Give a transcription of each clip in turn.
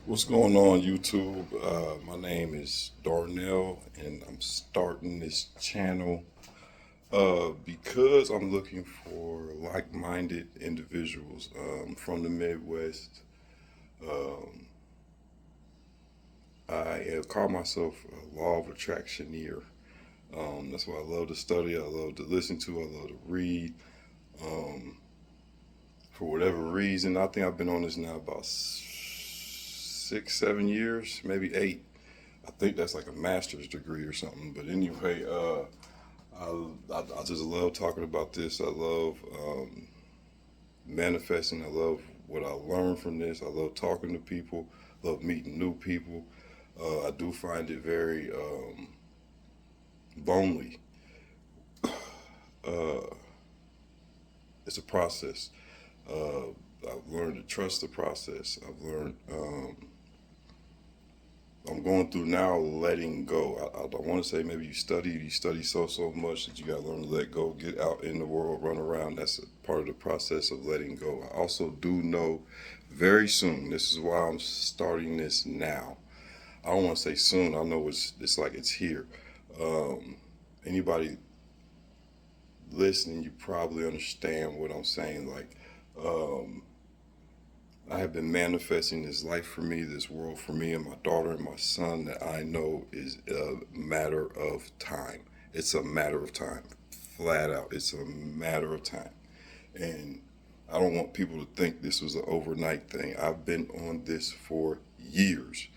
What's going on, YouTube? My name is Darnell, and I'm starting this channel because I'm looking for like minded individuals from the Midwest. Um, I call myself a law of attractioneer. That's what I love to study, I love to listen to, I love to read. Um, for whatever reason, I think I've been on this now about 6, 7 years, maybe 8. I think that's like a master's degree or something. But anyway, I just love talking about this. I love manifesting. I love what I learned from this. I love talking to people. Love meeting new people. I do find it very lonely. Uh, it's a process. Uh, I've learned to trust the process. I've learned. I'm going through now letting go. I don't want to say maybe you study so much that you got to learn to let go, get out in the world, run around. That's a part of the process of letting go. I also do know very soon. This is why I'm starting this now. I don't want to say soon. I know it's like it's here. Um, Anybody listening, you probably understand what I'm saying. Like um, I have been manifesting this life for me, this world for me, and my daughter and my son that I know is a matter of time. It's a matter of time, flat out. It's a matter of time. And I don't want people to think this was an overnight thing. I've been on this for years.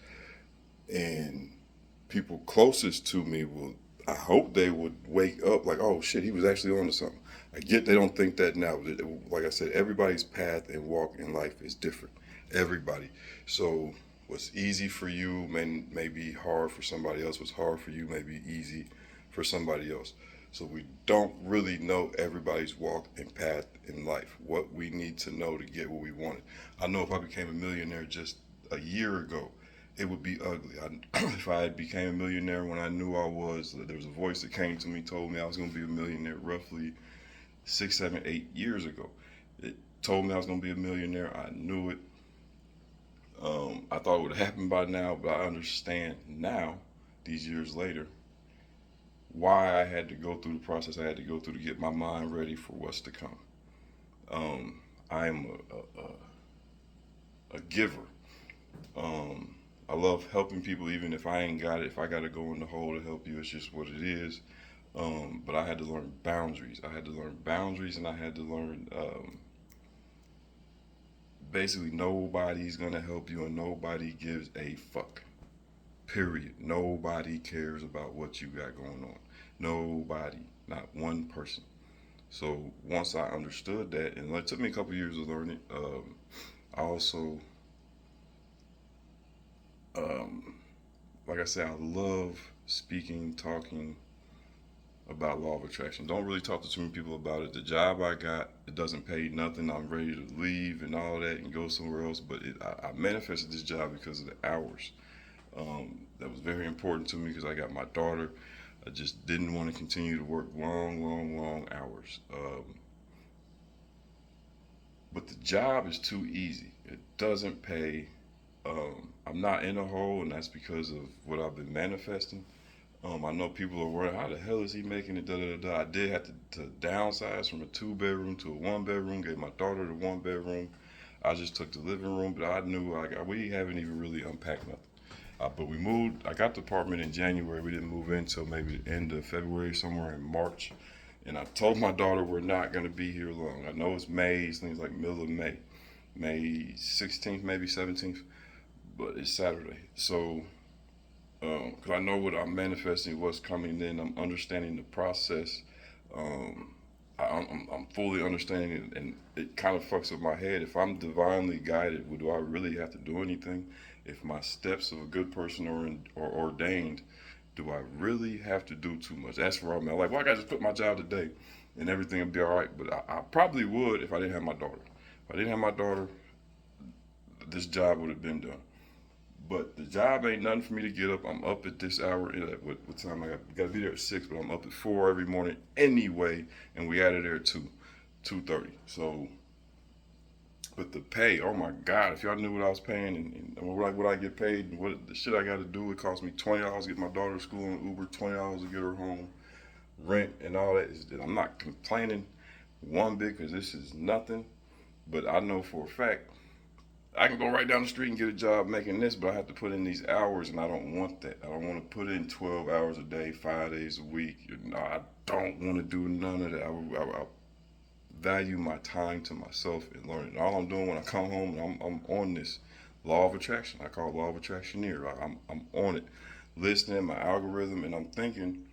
And people closest to me will, I hope they would wake up like, oh shit, he was actually on to something. I get they don't think that now. Like I said, everybody's path and walk in life is different. Everybody. So what's easy for you may be hard for somebody else. What's hard for you may be easy for somebody else. So we don't really know everybody's walk and path in life. What we need to know to get what we wanted. I know if I became a millionaire just a year ago, it would be ugly. If I became a millionaire when I knew I was, there was a voice that came to me, told me I was going to be a millionaire roughly 6, 7, 8 years ago. It told me I was going to be a millionaire. I knew it. I thought it would have happened by now, but I understand now, these years later, why I had to go through the process I had to go through to get my mind ready for what's to come. I am a giver. Um, I love helping people, even if I ain't got it. If I got to go in the hole to help you, it's just what it is. But I had to learn boundaries. I had to learn boundaries, and I had to learn basically nobody's gonna help you, and nobody gives a fuck. Period. Nobody cares about what you got going on. Nobody, not one person. So once I understood that, and it took me a couple years to learn it, I also, um, like I said, I love speaking, talking about law of attraction. Don't really talk to too many people about it. The job I got, it doesn't pay nothing. I'm ready to leave and all that and go somewhere else. But I manifested this job because of the hours. That was very important to me because I got my daughter. I just didn't want to continue to work long hours. But the job is too easy. It doesn't pay. I'm not in a hole, and that's because of what I've been manifesting. I know people are worried, how the hell is he making it? Da, da, da, da. I did have to downsize from a 2 bedroom to a 1 bedroom, gave my daughter the 1 bedroom. I just took the living room, but I knew like we haven't even really unpacked nothing. But we moved. I got the apartment in January. We didn't move in until maybe the end of February, somewhere in March. And I told my daughter we're not going to be here long. I know it's May, it's things like middle of May, May 16th, maybe 17th, but it's Saturday. So because I know what I'm manifesting, what's coming in. I'm understanding the process. Um, I'm fully understanding it, and it kind of fucks with my head. If I'm divinely guided, do I really have to do anything? If my steps of a good person are ordained, do I really have to do too much? That's where I'm at. Like, well, I got to just quit my job today, and everything will be all right. But I probably would if I didn't have my daughter. If I didn't have my daughter, this job would have been done. But the job ain't nothing for me to get up. I'm up at this hour. What time I got to be there at 6, but I'm up at 4 every morning anyway, and we out of there at 2:30. So But the pay, oh my God, if y'all knew what I was paying and what I get paid and what the shit I got to do, it cost me $20 to get my daughter to school on Uber, $20 to get her home, rent and all that. I'm not complaining one bit because this is nothing, but I know for a fact I can go right down the street and get a job making this, but I have to put in these hours, and I don't want that. I don't want to put in 12 hours a day, 5 days a week. I don't want to do none of that. I value my time to myself and learning. All I'm doing when I come home, and I'm on this law of attraction. I call it law of attraction here. I'm on it, listening my algorithm, and I'm thinking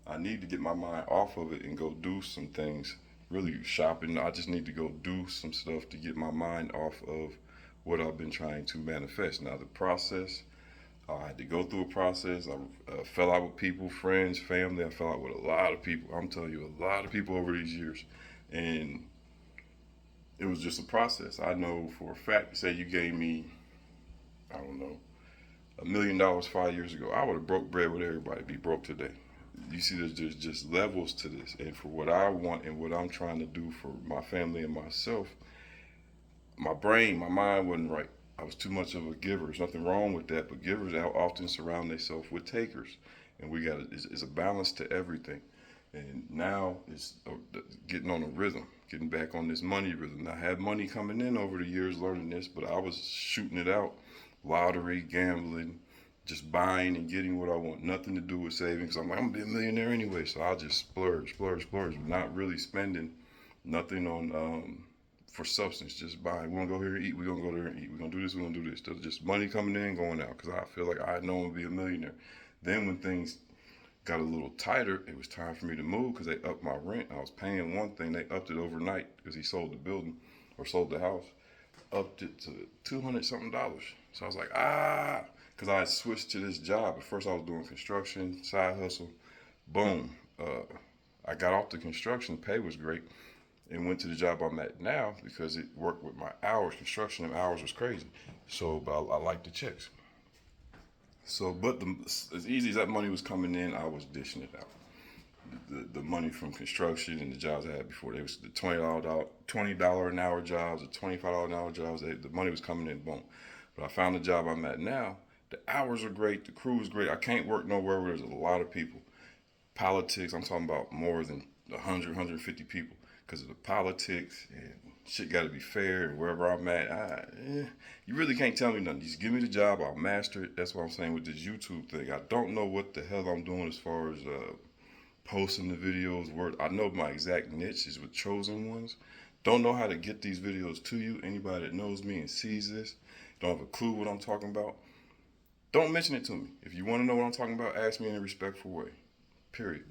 I need to get my mind off of it and go do some things. Really shopping. I just need to go do some stuff to get my mind off of what I've been trying to manifest. Now the process, I had to go through a process. I fell out with people, friends, family. I fell out with a lot of people. I'm telling you, a lot of people over these years, and it was just a process. I know for a fact. Say you gave me, I don't know, $1 million 5 years ago, I would have broke bread with everybody. Be broke today. You see, there's just levels to this, and for what I want and what I'm trying to do for my family and myself, my brain, my mind wasn't right. I was too much of a giver. There's nothing wrong with that, but givers often surround themselves with takers, and we got it's a balance to everything. And now it's getting on a rhythm, getting back on this money rhythm. I had money coming in over the years learning this, but I was shooting it out, lottery, gambling, just buying and getting what I want. Nothing to do with savings. I'm like, I'm gonna be a millionaire anyway, so I'll just splurge, splurge, splurge, not really spending nothing on for substance, just buying. We're gonna go here and eat. We're gonna go there and eat. We're gonna do this. We're gonna do this. Just money coming in, going out. Because I feel like I know I'm gonna be a millionaire. Then when things got a little tighter, it was time for me to move because they upped my rent. I was paying one thing, they upped it overnight because he sold the building or sold the house, upped it to $200 something. So I was like, because I had switched to this job. At first I was doing construction, side hustle. Boom. I got off the construction, pay was great, and went to the job I'm at now because it worked with my hours. Construction and hours was crazy. So, but I like the checks. So, but as easy as that money was coming in, I was dishing it out. The money from construction and the jobs I had before, they was the $20 an hour jobs, the $25 an hour jobs. The money was coming in, boom. But I found the job I'm at now. The hours are great, the crew is great. I can't work nowhere where there's a lot of people. Politics, I'm talking about more than 100, 150 people because of the politics and shit got to be fair. And wherever I'm at, you really can't tell me nothing. Just give me the job, I'll master it. That's what I'm saying with this YouTube thing. I don't know what the hell I'm doing as far as posting the videos. I know my exact niche is with chosen ones. Don't know how to get these videos to you. Anybody that knows me and sees this, don't have a clue what I'm talking about, don't mention it to me. If you want to know what I'm talking about, ask me in a respectful way. Period.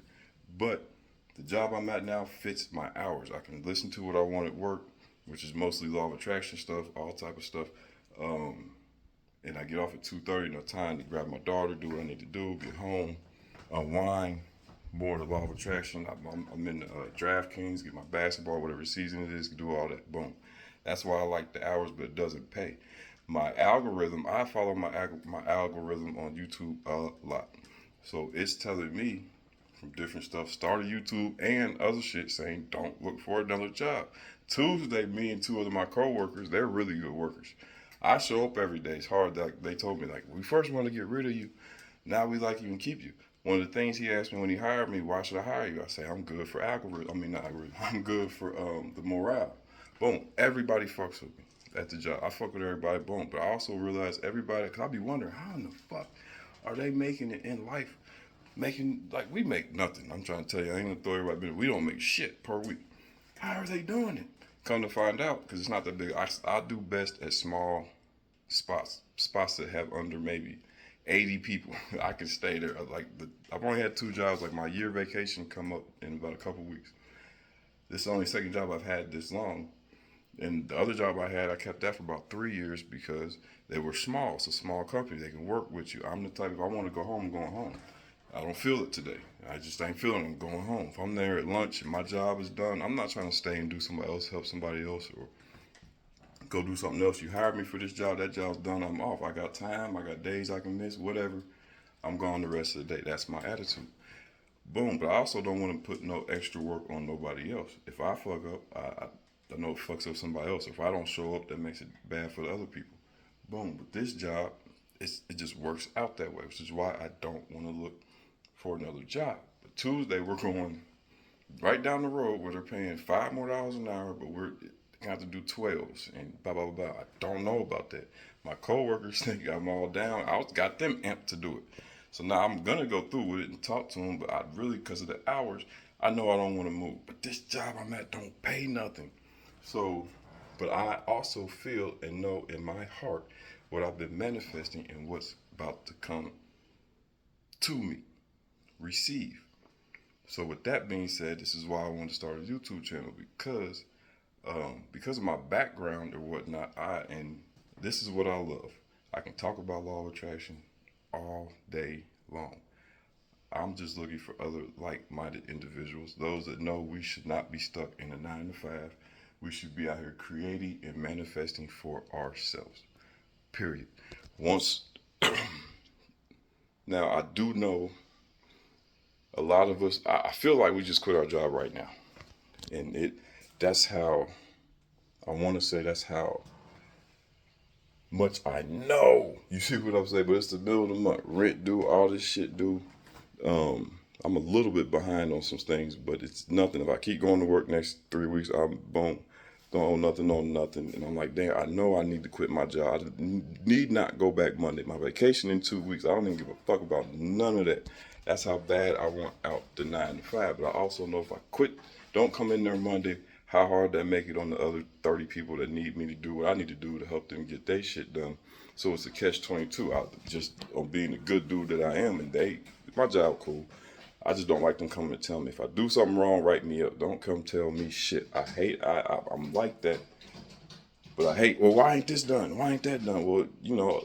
But the job I'm at now fits my hours. I can listen to what I want at work, which is mostly law of attraction stuff, all type of stuff. And I get off at 2:30, no time to grab my daughter, do what I need to do, get home, unwind, more of the law of attraction. I'm in DraftKings, get my basketball, whatever season it is, do all that. Boom. That's why I like the hours, but it doesn't pay. My algorithm, I follow my algorithm on YouTube a lot. So it's telling me from different stuff, start a YouTube and other shit saying don't look for another job. Tuesday, me and two of my coworkers, they're really good workers. I show up every day. It's hard. They told me, like, we first want to get rid of you. Now we like you and keep you. One of the things he asked me when he hired me, why should I hire you? I say, I'm good for algorithm. I mean, not algorithm. I'm good for the morale. Boom. Everybody fucks with me at the job. I fuck with everybody. Boom. But I also realize everybody, because I be wondering, how in the fuck are they making it in life? Making, like, we make nothing. I'm trying to tell you, I ain't gonna throw everybody, we don't make shit per week. How are they doing it? Come to find out, because it's not that big. I do best at small spots that have under maybe 80 people. I can stay there. I've only had 2 jobs. Like, my year vacation come up in about a couple weeks. This is the only second job I've had this long. And the other job I had, I kept that for about 3 years because they were small. It's a small company. They can work with you. I'm the type, if I want to go home, I'm going home. I don't feel it today. I just ain't feeling it. I'm going home. If I'm there at lunch and my job is done, I'm not trying to stay and do somebody else, help somebody else, or go do something else. You hired me for this job. That job's done. I'm off. I got time. I got days I can miss, whatever. I'm gone the rest of the day. That's my attitude. Boom. But I also don't want to put no extra work on nobody else. If I fuck up, I know it fucks up somebody else. If I don't show up, that makes it bad for the other people. Boom. But this job, it just works out that way, which is why I don't want to look for another job. But Tuesday, we're going right down the road where they're paying $5 more an hour, but we're gonna have to do 12s and blah blah blah. I don't know about that. My coworkers think I'm all down. I got them amped to do it. So now I'm gonna go through with it and talk to them, but I really, because of the hours, I know I don't want to move. But this job I'm at don't pay nothing. So, but I also feel and know in my heart what I've been manifesting and what's about to come to me, receive. So with that being said, this is why I want to start a YouTube channel because of my background or whatnot. And this is what I love. I can talk about law of attraction all day long. I'm just looking for other like-minded individuals, those that know we should not be stuck in a 9 to 5. We should be out here creating and manifesting for ourselves. Period. Once now I do know a lot of us, I feel like we just quit our job right now. And that's how, I want to say that's how much I know. You see what I'm saying? But it's the middle of the month. Rent due, all this shit due. I'm a little bit behind on some things, but it's nothing. If I keep going to work next 3 weeks, I'm boom. Don't owe nothing on nothing. And I'm like, damn, I know I need to quit my job. I need not go back Monday. My vacation in 2 weeks. I don't even give a fuck about none of that. That's how bad I want out the 9 to 5. But I also know if I quit, don't come in there Monday, how hard that make it on the other 30 people that need me to do what I need to do to help them get their shit done. So it's a catch-22. I just on being a good dude that I am, and my job cool. I just don't like them coming to tell me. If I do something wrong, write me up. Don't come tell me shit. I'm like that. But I hate, well, why ain't this done? Why ain't that done? Well,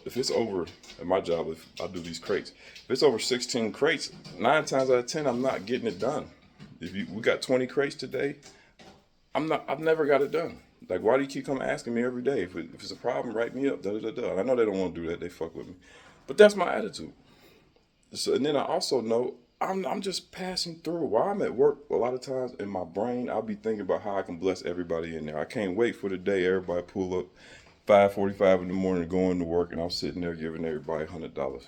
if it's over, at my job, if I do these crates, if it's over 16 crates, 9 times out of 10, I'm not getting it done. We got 20 crates today, I've never got it done. Like, why do you keep coming asking me every day? If it's a problem, write me up, da da da da. I know they don't want to do that, they fuck with me. But that's my attitude. So, and then I also know I'm just passing through. While I'm at work, a lot of times in my brain, I'll be thinking about how I can bless everybody in there. I can't wait for the day everybody pull up 5:45 in the morning going to work, and I'm sitting there giving everybody $100.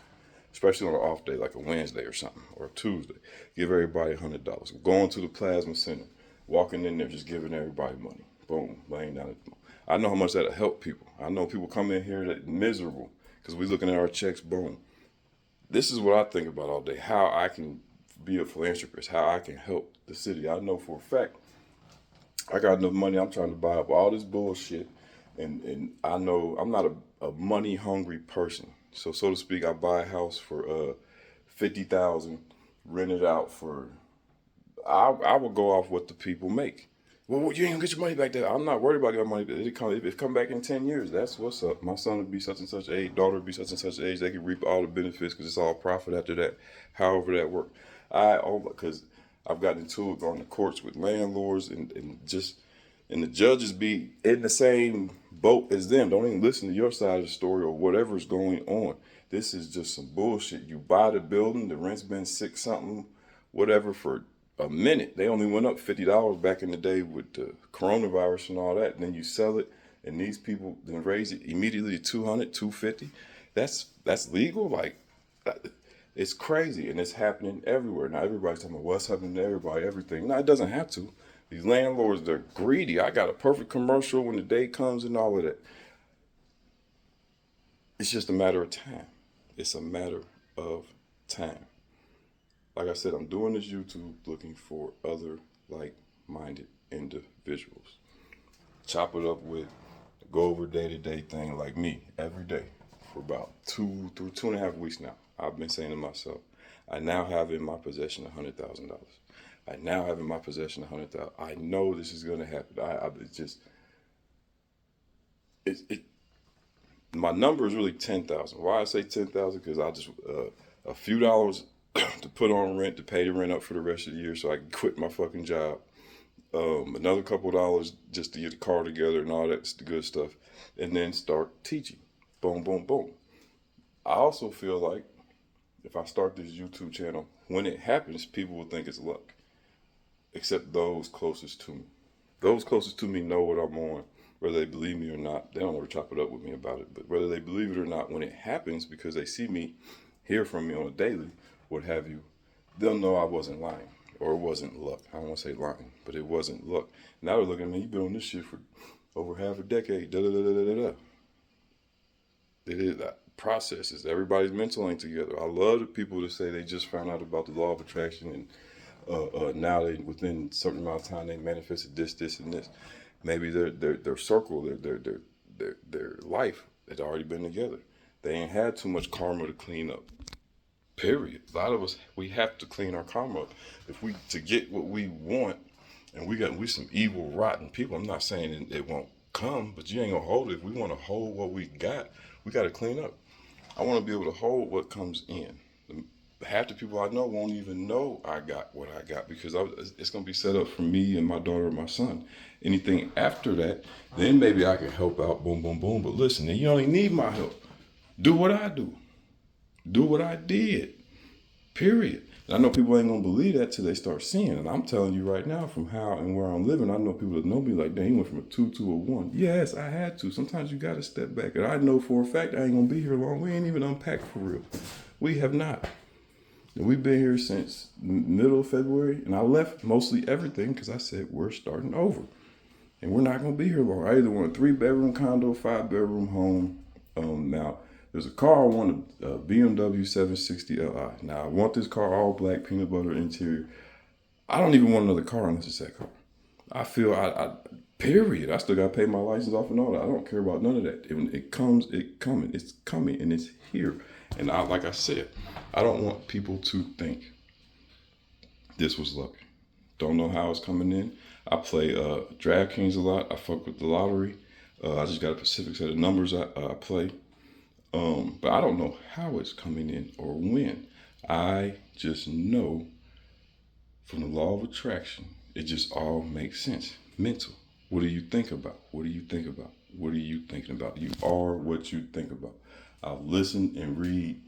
Especially on an off day, like a Wednesday or something, or a Tuesday. Give everybody $100. Going to the plasma center, walking in there, just giving everybody money. Boom, laying down. I know how much that'll help people. I know people come in here that miserable because we looking at our checks. Boom. This is what I think about all day, how I can be a philanthropist, how I can help the city. I know for a fact I got enough money. I'm trying to buy up all this bullshit. And I know I'm not a money hungry person. So to speak, I buy a house for $50,000, rent it out for, I will go off what the people make. Well, you ain't gonna get your money back there. I'm not worried about your money. If it come back in 10 years, that's what's up. My son would be such and such age, daughter would be such and such age. They can reap all the benefits because it's all profit after that. However that works. Because I've gotten into it, gone to courts with landlords and the judges be in the same boat as them. Don't even listen to your side of the story or whatever's going on. This is just some bullshit. You buy the building, the rent's been 6 something, whatever for a minute. They only went up $50 back in the day with the coronavirus and all that. And then you sell it, and these people then raise it immediately to $200, $250. That's legal. Like, it's crazy, and it's happening everywhere. Now everybody's talking about what's happening to everybody, everything. No, it doesn't have to. These landlords, they're greedy. I got a perfect commercial when the day comes and all of that. It's just a matter of time. It's a matter of time. Like I said, I'm doing this YouTube looking for other like-minded individuals. Chop it up with, go over day-to-day thing like me every day for about 2.5 weeks now. I've been saying to myself, I now have in my possession $100,000. I now have in my possession $100,000. I know this is going to happen. My number is really 10,000. Why I say 10,000? Because I just a few dollars to put on rent, to pay the rent up for the rest of the year so I can quit my fucking job. Another couple of dollars just to get the car together and all that good stuff. And then start teaching. Boom, boom, boom. I also feel like if I start this YouTube channel, when it happens, people will think it's luck. Except those closest to me. Those closest to me know what I'm on, whether they believe me or not. They don't ever chop it up with me about it, but whether they believe it or not, when it happens, because they see me, hear from me on a daily, what have you, they'll know I wasn't lying, or it wasn't luck. I don't want to say lying, but it wasn't luck. Now they're looking at me, you've been on this shit for over half a decade, da da da da da da. It is processes. Everybody's mental ain't together. I love the people that say they just found out about the law of attraction and now they within a certain amount of time they manifested this, and this. Maybe their circle, their life had already been together. They ain't had too much karma to clean up. Period. A lot of us, we have to clean our karma up if we to get what we want. And we some evil, rotten people. I'm not saying it won't come, but you ain't gonna hold it. If we want to hold what we got to clean up. I want to be able to hold what comes in. Half the people I know won't even know I got what I got because it's going to be set up for me and my daughter and my son. Anything after that, then maybe I can help out, boom, boom, boom. But listen, you only need my help. Do what I do. Do what I did. Period. And I know people ain't going to believe that till they start seeing it. And I'm telling you right now from how and where I'm living, I know people that know me like, dang, he went from a 2 to a 1. Yes, I had to. Sometimes you got to step back. And I know for a fact I ain't going to be here long. We ain't even unpacked for real. We have not. And we've been here since middle of February, and I left mostly everything because I said we're starting over. And we're not going to be here long. I either want a 3-bedroom condo, 5-bedroom home. Now, there's a car I want, a BMW 760 Li. Now, I want this car all black, peanut butter interior. I don't even want another car unless it's that car. I feel, period. I still got to pay my license off and all that. I don't care about none of that. When it comes, it's coming, and it's here. And like I said, I don't want people to think this was luck. Don't know how it's coming in. I play DraftKings a lot. I fuck with the lottery. I just got a specific set of numbers I play. But I don't know how it's coming in or when. I just know from the law of attraction, it just all makes sense. Mental. What do you think about? What do you think about? What are you thinking about? You are what you think about. I've listened and read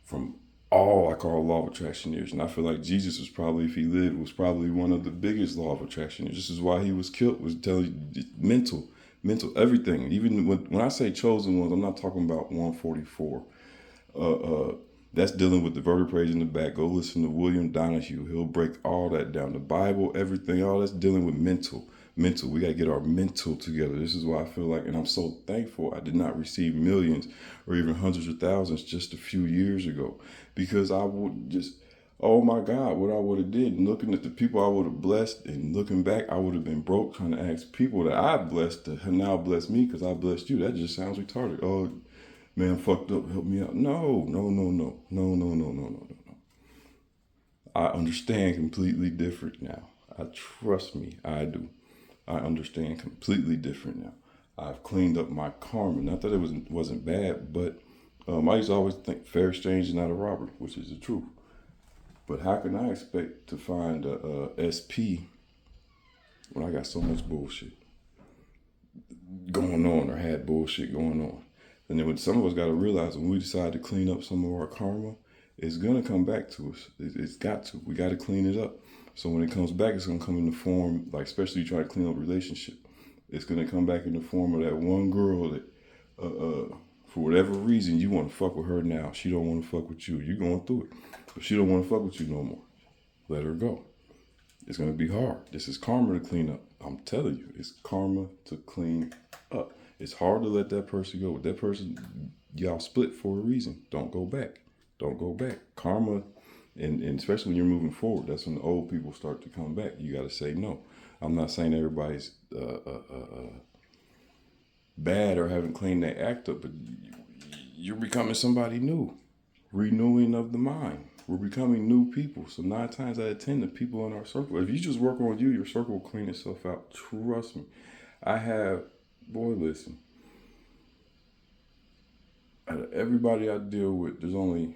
from all I call law of attractioneers. And I feel like Jesus was probably, if he lived, was probably one of the biggest law of attractioneers. This is why he was killed, was telling you mental, everything. Even when I say chosen ones, I'm not talking about 144. That's dealing with the vertebrae in the back. Go listen to William Donahue. He'll break all that down. The Bible, everything, all that's dealing with mental. We got to get our mental together. This is why I feel like, and I'm so thankful I did not receive millions or even hundreds of thousands just a few years ago, because I would just, oh my God, what I would have did. And looking at the people I would have blessed and looking back, I would have been broke trying to ask people that I blessed to now bless me because I blessed you. That just sounds retarded. Oh, man, fucked up, help me out. No. I understand completely different now. Trust me, I do. I understand completely different now. I've cleaned up my karma. Not that it wasn't bad, but I used to always think fair exchange is not a robbery, which is the truth. But how can I expect to find a SP when I got so much bullshit going on or had bullshit going on? And then some of us got to realize when we decide to clean up some of our karma, it's going to come back to us. It's got to. We got to clean it up. So when it comes back, it's going to come in the form, like especially you try to clean up a relationship, it's going to come back in the form of that one girl that, for whatever reason, you want to fuck with her now. She don't want to fuck with you. You're going through it. But she don't want to fuck with you no more. Let her go. It's going to be hard. This is karma to clean up. I'm telling you, it's karma to clean up. It's hard to let that person go. That person, y'all split for a reason. Don't go back. Don't go back. Karma, and especially when you're moving forward, that's when the old people start to come back. You got to say no. I'm not saying everybody's bad or haven't cleaned their act up, but you're becoming somebody new. Renewing of the mind. We're becoming new people. So 9 times out of 10, the people in our circle, if you just work on you, your circle will clean itself out. Trust me. Listen. Out of everybody I deal with, there's only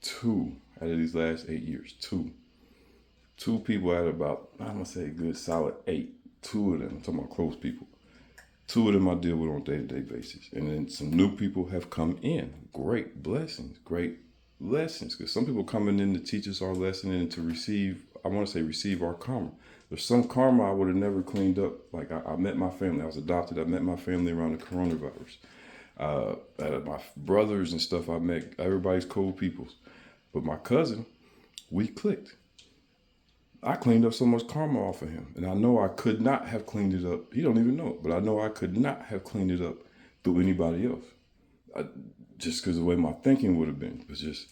2 out of these last 8 years. 2 people out of about, I'm going to say a good solid 8. 2 of them, I'm talking about close people. 2 of them I deal with on a day-to-day basis. And then some new people have come in. Great blessings. Because some people coming in to teach us our lesson and to receive our karma. There's some karma I would have never cleaned up. Like I met my family. I was adopted. I met my family around the coronavirus. My brothers and stuff I met, everybody's cool people. But my cousin, we clicked. I cleaned up so much karma off of him. And I know I could not have cleaned it up. He don't even know it, but I know I could not have cleaned it up through anybody else. Just because the way my thinking would have been. It's just,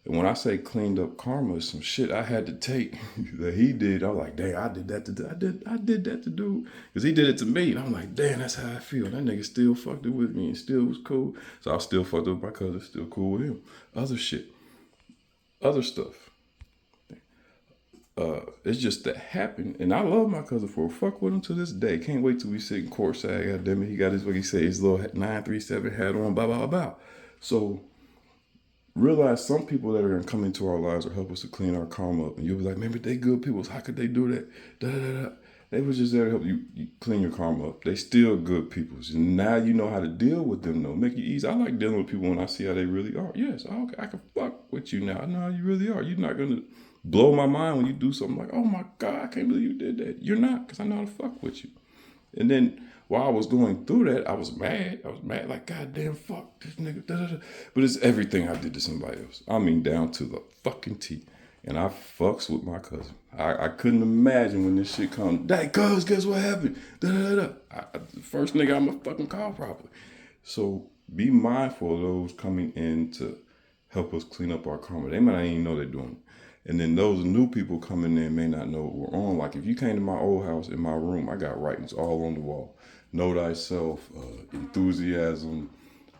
and when I say cleaned up karma, it's some shit I had to take that he did. I was like, damn, I did that to I did that to dude. Because he did it to me. And I'm like, damn, that's how I feel. That nigga still fucked it with me and still was cool. So I was still fucked up with my cousin, still cool with him. Other shit. Other stuff. It's just that happened, and I love my cousin for fuck with him to this day. Can't wait till we sit in courtside. God damn it, he got his, what he say, his little 937 hat on, blah blah blah. So realize some people that are gonna come into our lives or help us to clean our karma up, and you'll be like, man, but they good people. How could they do that? Da da da. They was just there to help you clean your karma up. They still good people. And now you know how to deal with them though. Make it easy. I like dealing with people when I see how they really are. Yes, okay, I can fuck with you now. I know how you really are. You're not gonna blow my mind when you do something like, oh my God, I can't believe you did that. You're not, because I know how to fuck with you. And then while I was going through that, I was mad. Like, goddamn, fuck this nigga. Da, da, da. But it's everything I did to somebody else. I mean, down to the fucking T. And I fucks with my cousin. I couldn't imagine when this shit comes. Hey, cuz, guess what happened? Da, da, da. The first nigga I'ma fucking call probably. So be mindful of those coming in to help us clean up our karma. They might not even know they're doing it. And then those new people coming in may not know what we're on. Like if you came to my old house, in my room, I got writings all on the wall. Know thyself, enthusiasm,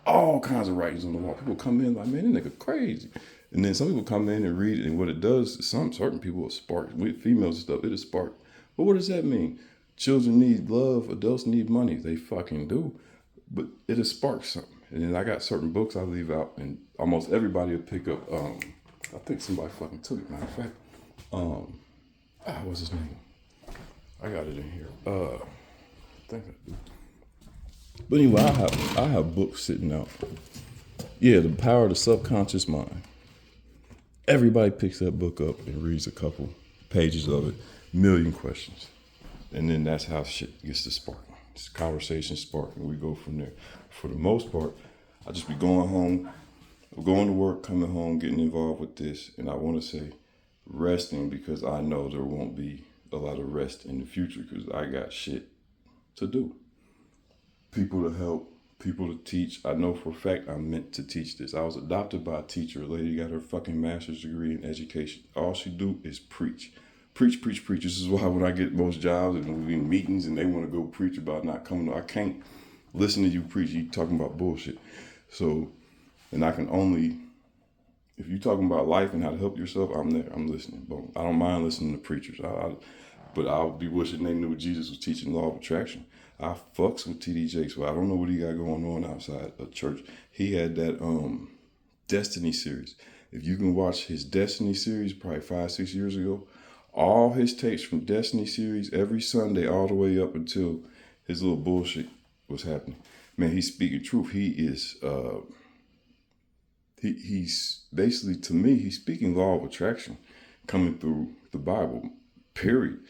all kinds of writings on the wall. People come in like, man, this nigga crazy. And then some people come in and read it, and what it does, certain people will spark. With females and stuff, it'll spark. But what does that mean? Children need love, adults need money. They fucking do. But it'll spark something. And then I got certain books I leave out, and almost everybody will pick up. I think somebody fucking took it, matter of fact. What's his name? I got it in here. I think I do. But anyway, I have books sitting out. Yeah, The Power of the Subconscious Mind. Everybody picks that book up and reads a couple pages of it. Million questions. And then that's how shit gets to sparking. It's conversation sparking. We go from there. For the most part, I just be going home, going to work, coming home, getting involved with this. And I want to say resting, because I know there won't be a lot of rest in the future because I got shit to do. People to help, people to teach. I know for a fact I'm meant to teach this. I was adopted by a teacher. A lady got her fucking master's degree in education. All she do is preach. Preach, preach, preach. This is why when I get most jobs and we in meetings and they want to go preach about not coming, I can't listen to you preach. You talking about bullshit. So, and I can only, if you're talking about life and how to help yourself, I'm there. I'm listening. Boom. I don't mind listening to preachers. But I'll be wishing they knew Jesus was teaching law of attraction. I fucks with TD Jakes, but I don't know what he got going on outside of church. He had that Destiny series. If you can watch his Destiny series, probably 5-6 years ago, all his tapes from Destiny series every Sunday, all the way up until his little bullshit was happening. Man, he's speaking truth. He is, he's basically, to me, he's speaking law of attraction coming through the Bible, period.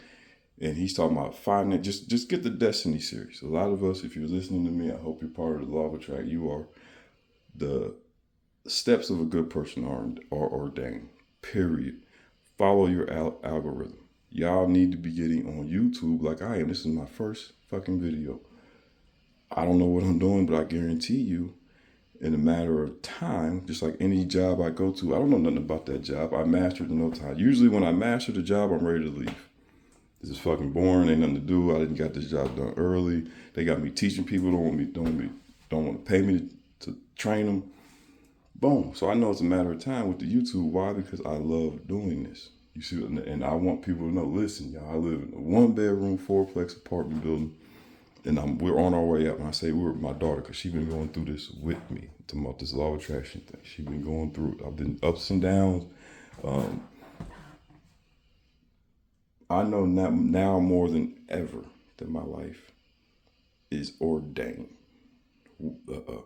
And he's talking about finding, just get the Destiny series. A lot of us, if you're listening to me, I hope you're part of the law of attraction. You are. The steps of a good person are ordained, period. Follow your algorithm. Y'all need to be getting on YouTube like I am. This is my first fucking video. I don't know what I'm doing, but I guarantee you, in a matter of time, just like any job I go to, I don't know nothing about that job. I mastered in no time. Usually when I master the job, I'm ready to leave. This is fucking boring. Ain't nothing to do. I didn't got this job done early. They got me teaching people. Don't want to pay me to train them. Boom. So I know it's a matter of time with the YouTube. Why? Because I love doing this. You see, and I want people to know. Listen, y'all. I live in a 1-bedroom, 4-plex apartment building, and we're on our way out. And I say we're with my daughter because she's been going through this with me. Talking about this law of attraction thing. She's been going through it. I've been ups and downs. I know now more than ever that my life is ordained.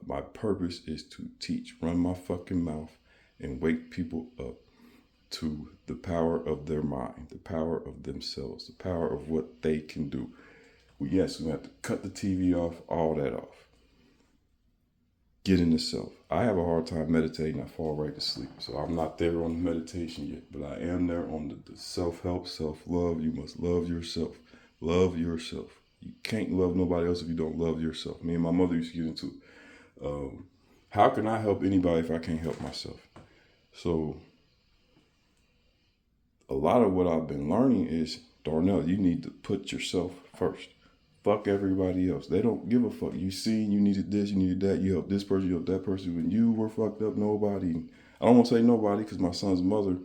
My purpose is to teach, run my fucking mouth, and wake people up. to the power of their mind, the power of themselves, the power of what they can do. Yes, we have to cut the TV off, all that off. Get into self. I have a hard time meditating. I fall right to sleep. So I'm not there on the meditation yet, but I am there on the self-help, self-love. You must love yourself. Love yourself. You can't love nobody else if you don't love yourself. Me and my mother used to get into it. How can I help anybody if I can't help myself? So a lot of what I've been learning is, Darnell, you need to put yourself first. Fuck everybody else. They don't give a fuck. You seen you needed this, you needed that. You helped this person, you helped that person. When you were fucked up, nobody. I don't want to say nobody because my son's mother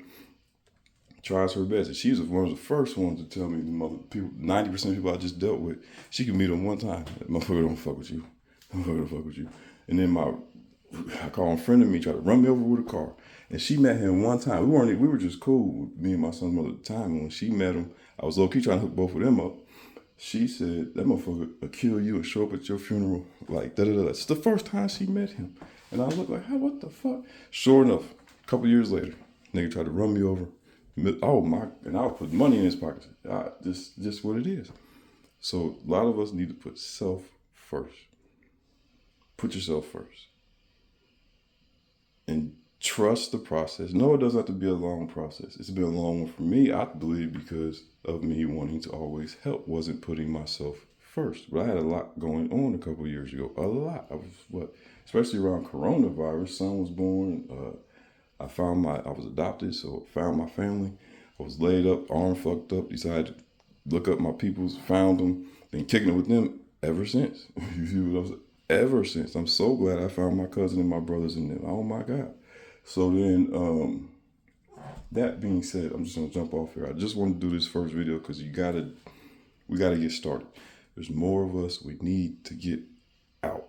tries her best. And she's one of the first ones to tell me, the mother, people, 90% of people I just dealt with, she can meet them one time. That motherfucker don't fuck with you. Motherfucker don't fuck with you. And then I call a friend of me, tried to run me over with a car. And she met him one time. We were just cool, me and my son's mother at the time. And when she met him, I was low-key trying to hook both of them up. She said, that motherfucker will kill you and show up at your funeral. Like, da-da-da. It's the first time she met him. And I looked like, hey, what the fuck? Sure enough, a couple years later, nigga tried to run me over. Oh, my. And I would put money in his pocket. Just what it is. So a lot of us need to put self first. Put yourself first. And trust the process. No, it doesn't have to be a long process. It's been a long one for me, I believe, because of me wanting to always help. Wasn't putting myself first. But I had a lot going on a couple of years ago. A lot. I was, especially around coronavirus. Son was born. I was adopted, so I found my family. I was laid up, arm fucked up, decided to look up my peoples, found them, been kicking it with them ever since. You see what I'm saying? Ever since. I'm so glad I found my cousin and my brothers in them. Oh my God. So then, that being said, I'm just gonna jump off here. I just want to do this first video because we gotta get started. There's more of us. We need to get out.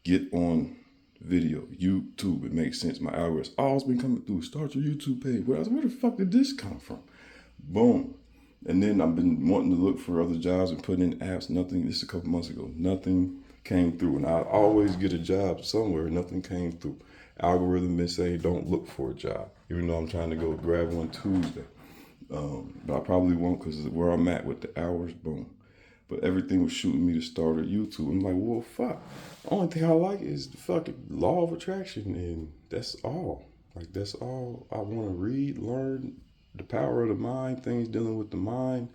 Get on video, YouTube. It makes sense. My algorithm's always been coming through. Start your YouTube page. Where the fuck did this come from? Boom. And then I've been wanting to look for other jobs and putting in apps. Nothing. This is a couple months ago. Nothing came through. And I always get a job somewhere. Nothing came through. Algorithm been saying don't look for a job, even though I'm trying to go grab one Tuesday. But I probably won't because where I'm at with the hours. Boom. But everything was shooting me to start a YouTube. I'm like, well, fuck. The only thing I like is the fucking law of attraction, and that's all. Like, that's all I want to read, learn the power of the mind, things dealing with the mind.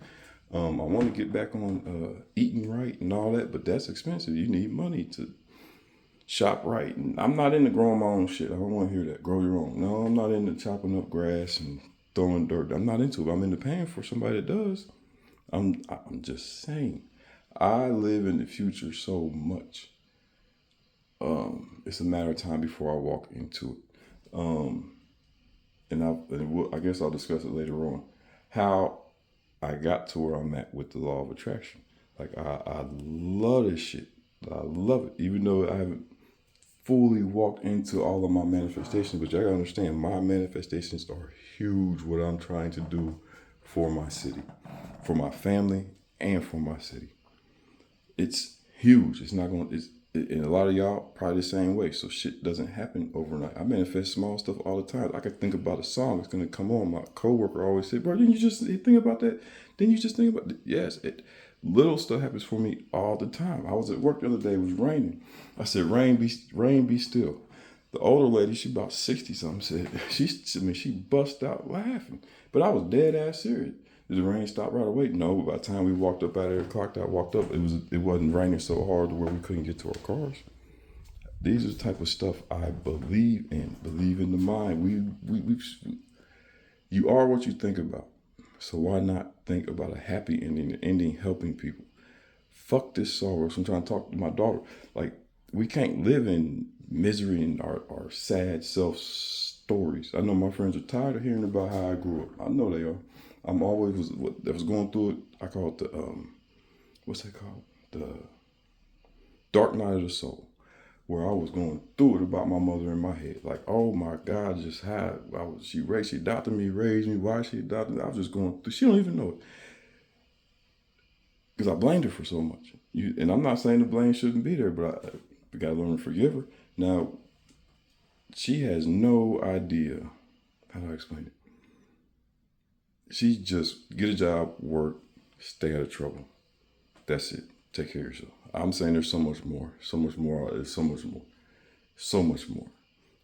I want to get back on eating right and all that, but that's expensive. You need money to shop right. And I'm not into growing my own shit. I don't want to hear that. Grow your own. No, I'm not into chopping up grass and throwing dirt. I'm not into it. I'm into paying for somebody that does. I'm just saying. I live in the future so much. It's a matter of time before I walk into it. And I guess I'll discuss it later on. How I got to where I'm at with the law of attraction. Like, I love this shit. I love it. Even though I haven't fully walked into all of my manifestations, but you gotta understand, my manifestations are huge. What I'm trying to do for my city, for my family, and for my city. It's huge. It's not going to, and a lot of y'all probably the same way. So shit doesn't happen overnight. I manifest small stuff all the time. I could think about a song that's going to come on. My coworker always said, bro, didn't you just think about that? Didn't you just think about it? Yes, little stuff happens for me all the time. I was at work the other day. It was raining. I said, rain be still. The older lady, she about 60 something, said, she bust out laughing. But I was dead ass serious. Did the rain stop right away? No, by the time we walked up out of there, clocked out, walked up, it wasn't raining so hard to where we couldn't get to our cars. These are the type of stuff I believe in. Believe in the mind. You are what you think about. So why not think about a happy ending, an ending helping people? Fuck this sorrow. So I'm trying to talk to my daughter. Like, we can't live in misery and our sad self stories. I know my friends are tired of hearing about how I grew up. I know they are. I'm always was going through it. I call it the what's that called? The dark night of the soul, where I was going through it about my mother in my head. Like, oh my God, just how she adopted me, raised me. Why she adopted me? I was just going through. She don't even know it because I blamed her for so much. And I'm not saying the blame shouldn't be there, but we gotta learn to forgive her. Now, she has no idea how do I explain it. She just get a job, work, stay out of trouble. That's it. Take care of yourself. I'm saying there's so much more. So much more. There's so much more. So much more.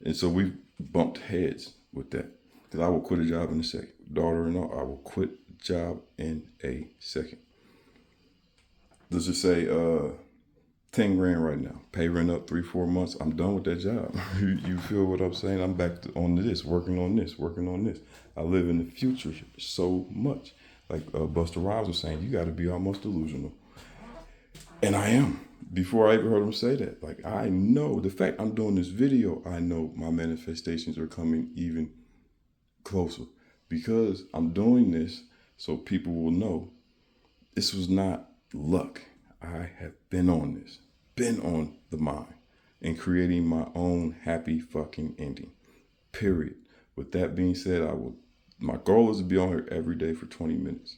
And so we bumped heads with that. Because I will quit a job in a second. Daughter and all, I will quit a job in a second. Let's just say 10 grand right now. Pay rent up 3-4 months. I'm done with that job. You feel what I'm saying? I'm back on this, working on this, working on this. I live in the future so much. Like Busta Rhymes was saying, you got to be almost delusional. And I am. Before I ever heard him say that, like, I know the fact I'm doing this video, I know my manifestations are coming even closer because I'm doing this so people will know this was not luck. I have been on this, been on the mind and creating my own happy fucking ending, period. With that being said, my goal is to be on here every day for 20 minutes.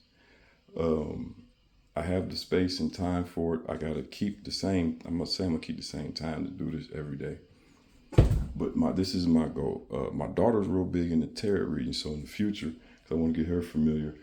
I have the space and time for it. I gotta keep the same. I'm gonna keep the same time to do this every day. But this is my goal. My daughter's real big into tarot reading, so in the future, because I want to get her familiar,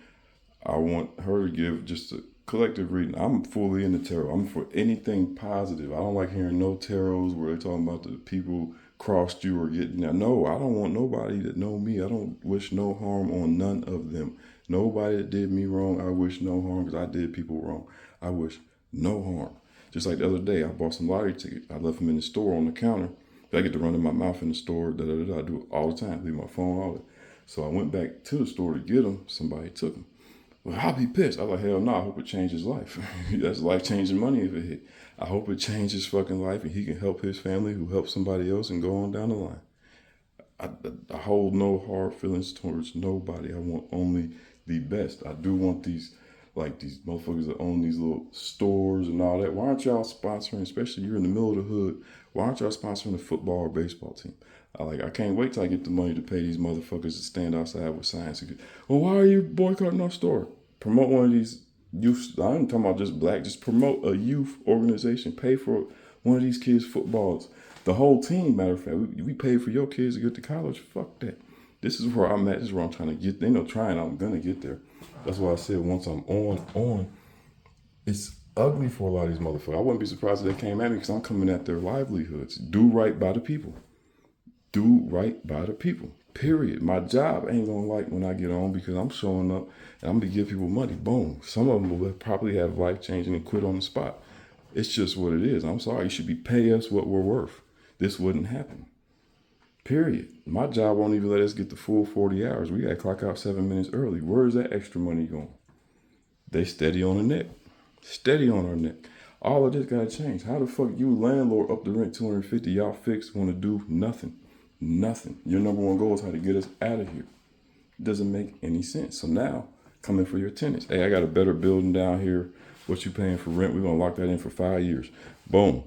I want her to give just a collective reading. I'm fully into tarot. I'm for anything positive. I don't like hearing no tarots where they're talking about the people crossed you or getting that. No, I don't want nobody that know me. I don't wish no harm on none of them. Nobody that did me wrong, I wish no harm because I did people wrong. I wish no harm. Just like the other day, I bought some lottery tickets. I left them in the store on the counter. I get to run in my mouth in the store. I do it all the time. Leave my phone, all that. So I went back to the store to get them. Somebody took them. Well, I'll be pissed. I was like, hell no, I hope it changes life. That's life-changing money if it hit. I hope it changes fucking life and he can help his family who helped somebody else and go on down the line. I hold no hard feelings towards nobody. I want only the best. I do want these motherfuckers that own these little stores and all that. Why aren't y'all sponsoring, especially you're in the middle of the hood, why aren't y'all sponsoring a football or baseball team? I can't wait till I get the money to pay these motherfuckers to stand outside with signs. Well, why are you boycotting our store? Promote one of these youth. I ain't talking about just black. Just promote a youth organization. Pay for one of these kids' footballs. The whole team, matter of fact. We pay for your kids to get to college. Fuck that. This is where I'm at. This is where I'm trying to get. They know trying. I'm going to get there. That's why I said once I'm on, it's ugly for a lot of these motherfuckers. I wouldn't be surprised if they came at me because I'm coming at their livelihoods. Do right by the people. Do right by the people. Period. My job ain't gonna like when I get on because I'm showing up and I'm gonna give people money. Boom. Some of them will probably have life changing and quit on the spot. It's just what it is. I'm sorry. You should be pay us what we're worth. This wouldn't happen. Period. My job won't even let us get the full 40 hours. We gotta clock out 7 minutes early. Where's that extra money going? They steady on the neck. Steady on our neck. All of this gotta change. How the fuck you landlord up the rent $250? Y'all fixed want to do nothing. Nothing. Your number one goal is how to get us out of here. It doesn't make any sense. So now, coming for your tenants. Hey, I got a better building down here. What you paying for rent? We're going to lock that in for 5 years. Boom.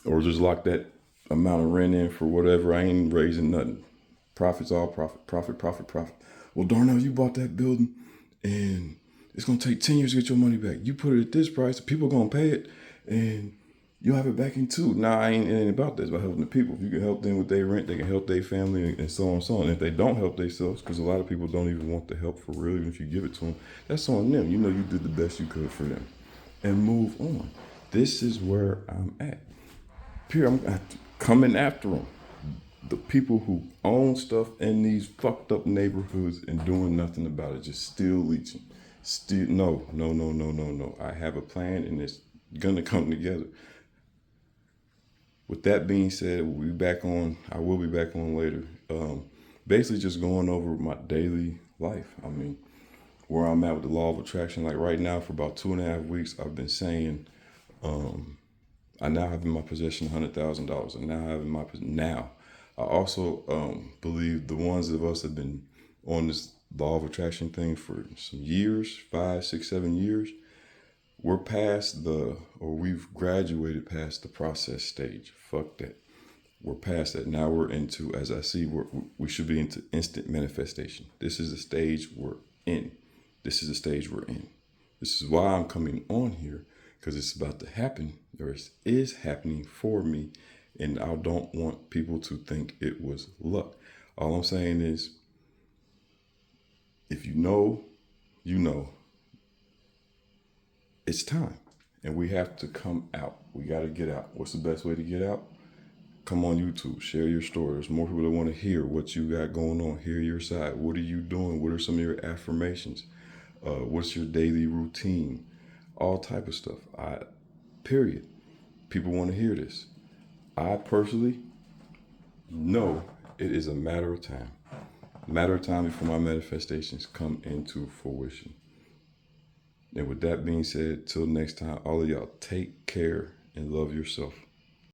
Or just lock that amount of rent in for whatever. I ain't raising nothing. Profit's all profit. Profit, profit, profit. Well, Darnell, you bought that building and it's going to take 10 years to get your money back. You put it at this price. People are going to pay it and you'll have it back in 2. Nah, it ain't about that. It's about helping the people. If you can help them with their rent, they can help their family and so on and so on. And if they don't help themselves, because a lot of people don't even want the help for real, even if you give it to them, that's on them. You know you did the best you could for them. And move on. This is where I'm at. Period. I'm coming after them. The people who own stuff in these fucked up neighborhoods and doing nothing about it, just still leeching. No. I have a plan and it's gonna come together. With that being said, I will be back on later. Basically just going over my daily life. I mean, where I'm at with the law of attraction. Like right now for about 2.5 weeks, I've been saying, I now have in my possession $100,000. I also believe the ones of us that have been on this law of attraction thing for some years, 5, 6, 7 years, we've graduated past the process stage. Fuck that. We're past that. Now we're into, as I see, we should be into instant manifestation. This is the stage we're in. This is why I'm coming on here, because it's about to happen, or it is happening for me, and I don't want people to think it was luck. All I'm saying is, If you know, you know. It's time. And we have to come out. We got to get out. What's the best way to get out? Come on YouTube, share your story. There's more people that want to hear what you got going on, hear your side. What are you doing? What are some of your affirmations? What's your daily routine? All type of stuff. Period. People want to hear this. I personally know it is a matter of time. Matter of time before my manifestations come into fruition. And with that being said, till next time, all of y'all take care and love yourself.